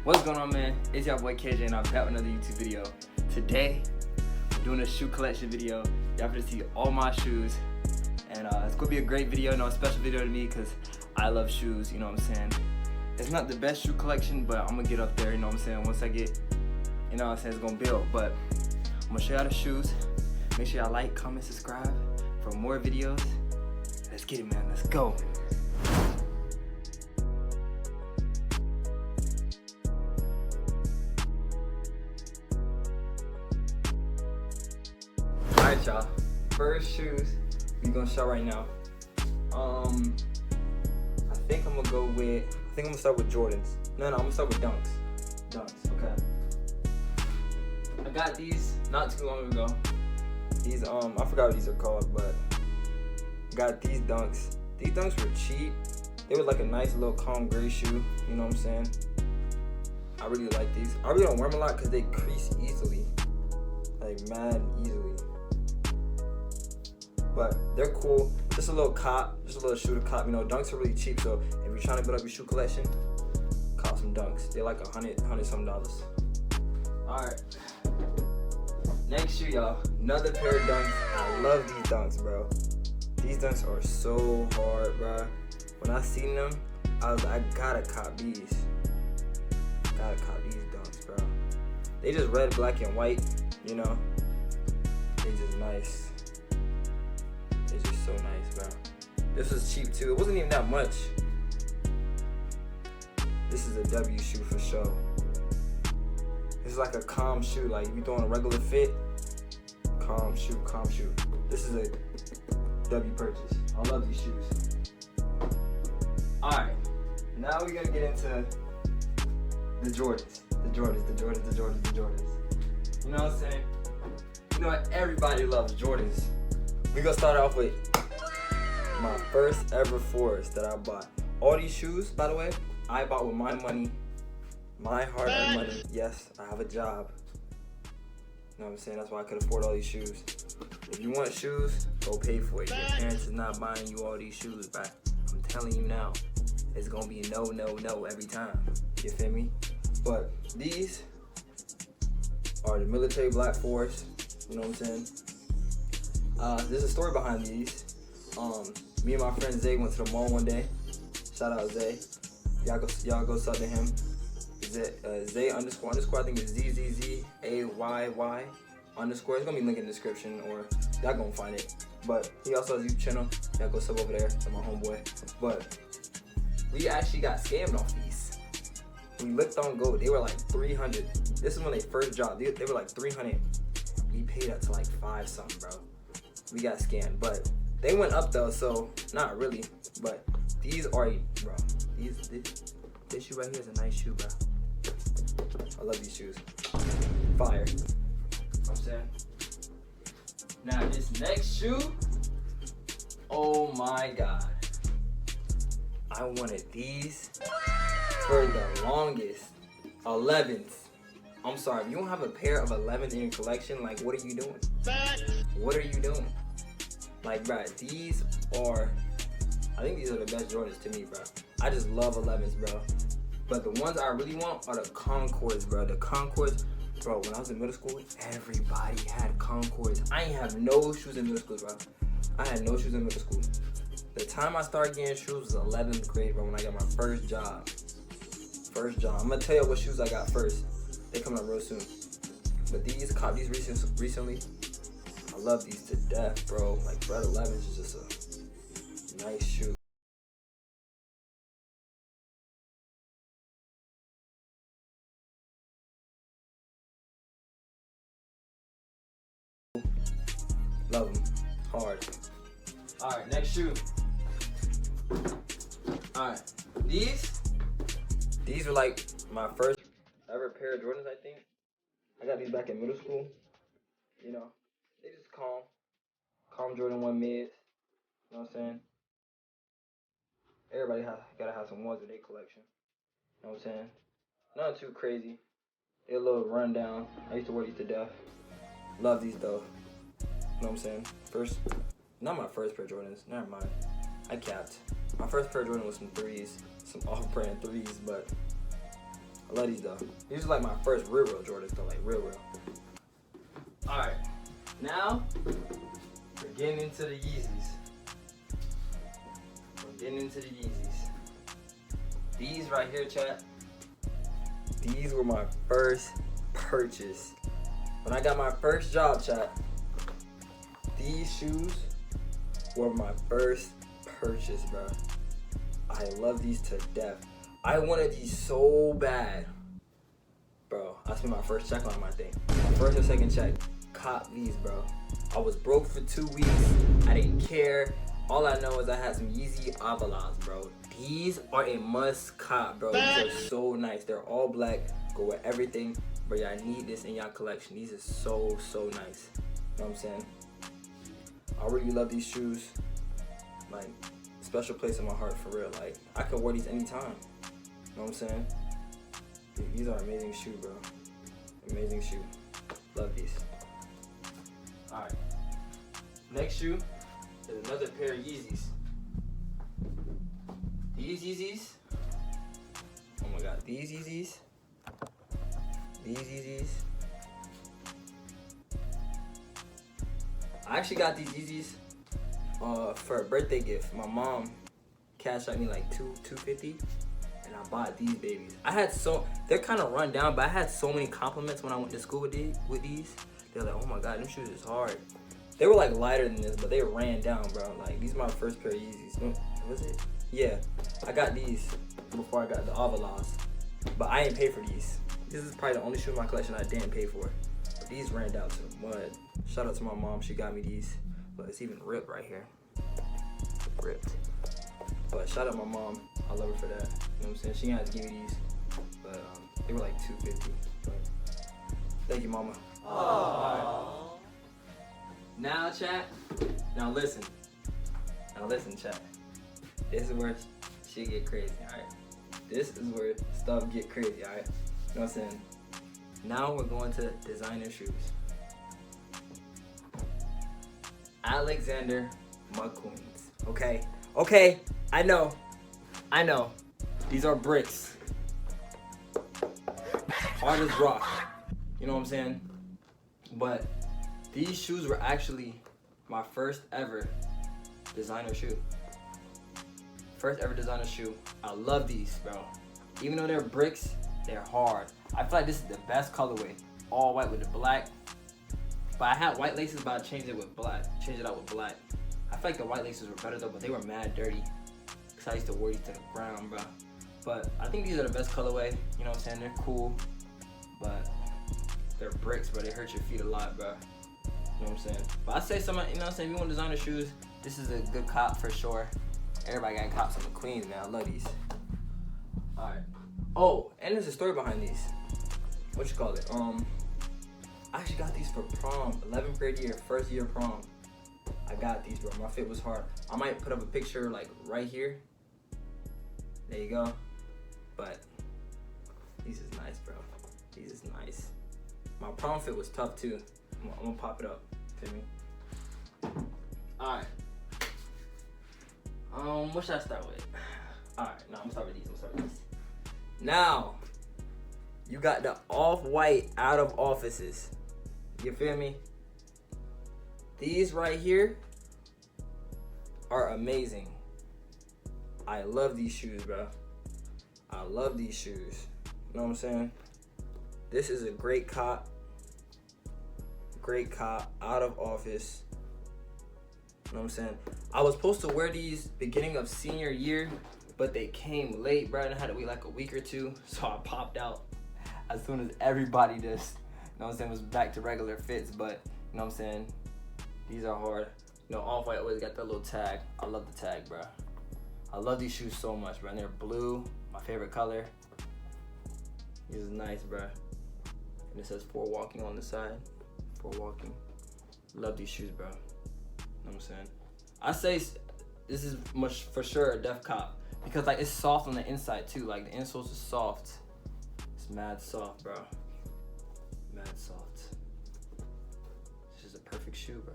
What's going on, man? It's your boy KJ and I'm back with another YouTube video. Today, I'm doing a shoe collection video. Y'all gonna see all my shoes. And it's gonna be a great video, a special video to me because I love shoes, you know what I'm saying? It's not the best shoe collection, but I'm gonna get up there, you know what I'm saying? Once I get, you know what I'm saying, it's gonna build. But I'm gonna show y'all the shoes. Make sure y'all like, comment, subscribe for more videos. Let's get it, man. Let's go. Alright, y'all. First shoes we gonna show right now. I think I'm gonna start with Jordans. No, I'm gonna start with Dunks. Dunks, okay. I got these not too long ago. These I forgot what these are called, but got these Dunks. These Dunks were cheap. They were like a nice little calm gray shoe, you know what I'm saying? I really like these. I really don't wear them a lot because they crease easily. Like mad easily. But they're cool. Just a little cop, just a little shoe to cop. You know, Dunks are really cheap, so if you're trying to build up your shoe collection, cop some Dunks. They're like $100 some. Alright. Next shoe, y'all. Another pair of Dunks. I love these Dunks, bro. These Dunks are so hard, bro. When I seen them, I was like, I gotta cop these. Gotta cop these Dunks, bro. They just red, black, and white, you know. They just nice. They just so nice, bro. This was cheap too. It wasn't even that much. This is a W shoe for sure. This is like a calm shoe. Like if you're doing a regular fit, calm shoe, calm shoe. This is a W purchase. I love these shoes. Alright, now we're gonna get into the Jordans. The Jordans. You know what I'm saying? You know what? Everybody loves Jordans. We're gonna start off with my first ever Forest that I bought. All these shoes, by the way, I bought with my money, my hard-earned money. Yes, I have a job. You know what I'm saying? That's why I could afford all these shoes. If you want shoes, go pay for it. Your parents is not buying you all these shoes, bruh. I'm telling you now, it's gonna be no every time. You feel me? But these are the military black Forest. You know what I'm saying? There's a story behind these. Me and my friend Zay went to the mall one day. Shout out Zay. Y'all go sub to him. Zay underscore. I think it's ZZZAYY underscore. It's gonna be linked in the description, or y'all gonna find it. But he also has a YouTube channel. Y'all go sub over there to my homeboy. But we actually got scammed off these. We looked on Go. They were like 300. This is when they first dropped. They were like 300. We paid up to like 5 something, bro. We got scammed, but they went up though, so not really. But these are, bro. This shoe right here is a nice shoe, bro. I love these shoes. Fire. You know what I'm saying? Now this next shoe, oh my god. I wanted these for the longest. 11s. I'm sorry, if you don't have a pair of 11s in your collection, like what are you doing? What are you doing? Like, bro, these are, I think these are the best Jordans to me, bro. I just love 11s, bro. But the ones I really want are the Concords, bro. The Concords, bro, when I was in middle school, everybody had Concords. I ain't have no shoes in middle school, bro. I had no shoes in middle school. The time I started getting shoes was 11th grade, bro, when I got my first job. I'm gonna tell you what shoes I got first. They coming up real soon. But these, caught these recently. I love these to death, bro. Like Red 11s is just a nice shoe. Love them. Hard. Alright, next shoe. Alright. These were like my first ever pair of Jordans, I think. I got these back in middle school. You know, they just calm Jordan 1 mids. You know what I'm saying? Everybody gotta have some ones in their collection. You know what I'm saying? Nothing too crazy. They're a little rundown. I used to wear these to death. Love these though. You know what I'm saying? Not my first pair of Jordans. Never mind. I capped. My first pair of Jordan was some threes, some off-brand threes, but I love these though. These are like my first real Jordans though, like real. Alright, now we're getting into the Yeezys. These right here, chat. These were my first purchase. When I got my first job, chat, these shoes were my first purchase, bro. I love these to death. I wanted these so bad. Bro, I spent my first check on my thing. My first or second check, cop these, bro. I was broke for 2 weeks. I didn't care. All I know is I had some Yeezy Avalas, bro. These are a must cop, bro. These are so nice. They're all black. Go with everything. But y'all need this in y'all collection. These are so nice. You know what I'm saying? I really love these shoes. Like, special place in my heart for real. Like, I could wear these anytime. You know what I'm saying? Dude, these are amazing shoes, bro. Amazing shoe. Love these. Alright. Next shoe is another pair of Yeezys. These Yeezys. Oh my god. These Yeezys. I actually got these Yeezys for a birthday gift. My mom cashed out me like $250, and I bought these babies. They're kind of run down, but I had so many compliments when I went to school with these. They're like, oh my god, them shoes is hard. They were like lighter than this, but they ran down, bro. Like, these are my first pair of Yeezys. Was it? Yeah, I got these before I got the Avalas, but I ain't pay for these. This is probably the only shoe in my collection I didn't pay for. But these ran down to the mud. Shout out to my mom, she got me these. But it's even ripped right here. Ripped. But shout out my mom, I love her for that. You know what I'm saying? She didn't have to give me these. But they were like $250. But thank you, mama. Alright. Now, chat. Now listen, chat. This is where shit get crazy, alright? This is where stuff get crazy, alright? You know what I'm saying? Now we're going to designer shoes. Alexander McQueen's. Okay, I know. These are bricks. Hard as rock. You know what I'm saying? But these shoes were actually my first ever designer shoe. First ever designer shoe. I love these, bro. Even though they're bricks, they're hard. I feel like this is the best colorway. All white with the black. But I had white laces, but I changed it with black. Changed it out with black. I feel like the white laces were better though, but they were mad dirty. Cause I used to wear these to the ground, bro. But I think these are the best colorway. You know what I'm saying? They're cool, but they're bricks, bro. They hurt your feet a lot, bro. You know what I'm saying? But I say you know what I'm saying? If you want designer shoes, this is a good cop for sure. Everybody got cops on the Queens, man. I love these. Alright. Oh, and there's a story behind these. What you call it? I actually got these for prom. 11th grade year, first year prom. I got these, bro. My fit was hard. I might put up a picture like right here. There you go. But these is nice, bro. These is nice. My prom fit was tough too. I'm gonna pop it up. Feel me? Alright. What should I start with? Alright, no, I'm gonna start with these. Now, you got the off-white out of offices. You feel me? These right here are amazing. I love these shoes, bro. I love these shoes. You know what I'm saying? This is a great cop. Great cop, out of office. You know what I'm saying? I was supposed to wear these beginning of senior year, but they came late, bro. And I had to wait like a week or two, so I popped out as soon as everybody just, you know what I'm saying, was back to regular fits. But you know what I'm saying? These are hard. You know, off-white always got that little tag. I love the tag, bro. I love these shoes so much, bro. And they're blue, my favorite color. These is nice, bro. And it says for walking on the side. For walking. Love these shoes, bro. You know what I'm saying? I say this is much for sure a def cop because like it's soft on the inside too. Like the insoles is soft. It's mad soft, bro. Mad soft. This is a perfect shoe, bro.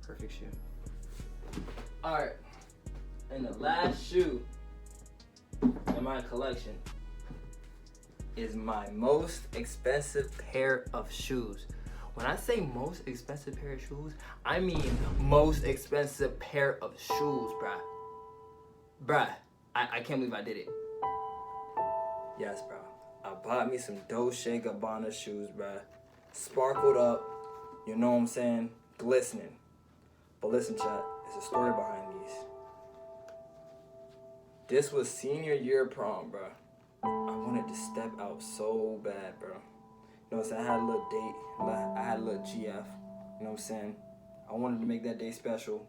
Perfect shoe. All right. And the last shoe in my collection is my most expensive pair of shoes. When I say most expensive pair of shoes, I mean most expensive pair of shoes, bruh. Bruh, I can't believe I did it. Yes, bro. I bought me some Dolce & Gabbana shoes, bruh. Sparkled up, you know what I'm saying? Glistening. But listen, chat, there's a story behind these. This was senior year prom, bruh. I wanted to step out so bad, bro. You know what I'm saying? I had a little date. I had a little GF. You know what I'm saying? I wanted to make that day special.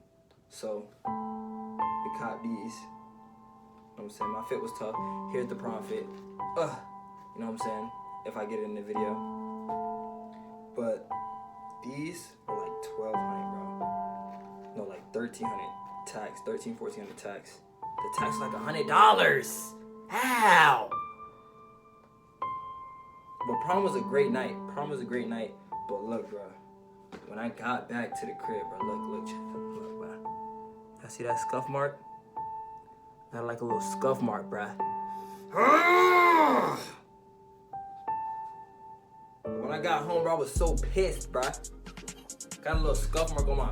So, we copped these. You know what I'm saying? My fit was tough. Here's the prom fit. You know what I'm saying? If I get it in the video. But these were like 1,200, bro. No, like 1,300 tax. 1,400 tax. The tax was like $100. How? But prom was a great night. But look, bro. When I got back to the crib, bro, look, bro. I see that scuff mark? Got like a little scuff mark, bro. When I got home, bro, I was so pissed, bro. Got a little scuff mark on my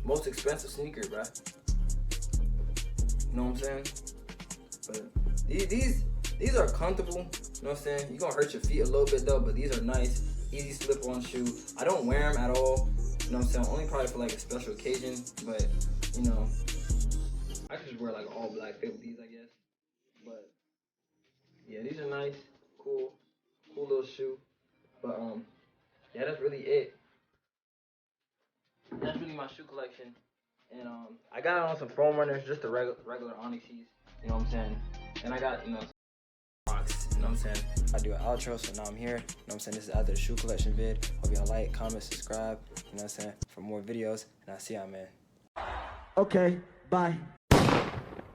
most expensive sneaker, bro. You know what I'm saying? But these are comfortable. You know what I'm saying? You're gonna hurt your feet a little bit though, but these are nice, easy slip-on shoe. I don't wear them at all. You know what I'm saying? Only probably for like a special occasion, but you know, I just wear like an all black fit with these, I guess. But yeah, these are nice, cool little shoe. But yeah, that's really it. That's really my shoe collection. And I got on some foam runners, just the regular Onyxes. You know what I'm saying? And I got, you know, rocks. You know what I'm saying? I do an outro, so now I'm here. You know what I'm saying? This is after the shoe collection vid. Hope y'all like, comment, subscribe. You know what I'm saying? For more videos. And I'll see y'all, man. Okay, bye.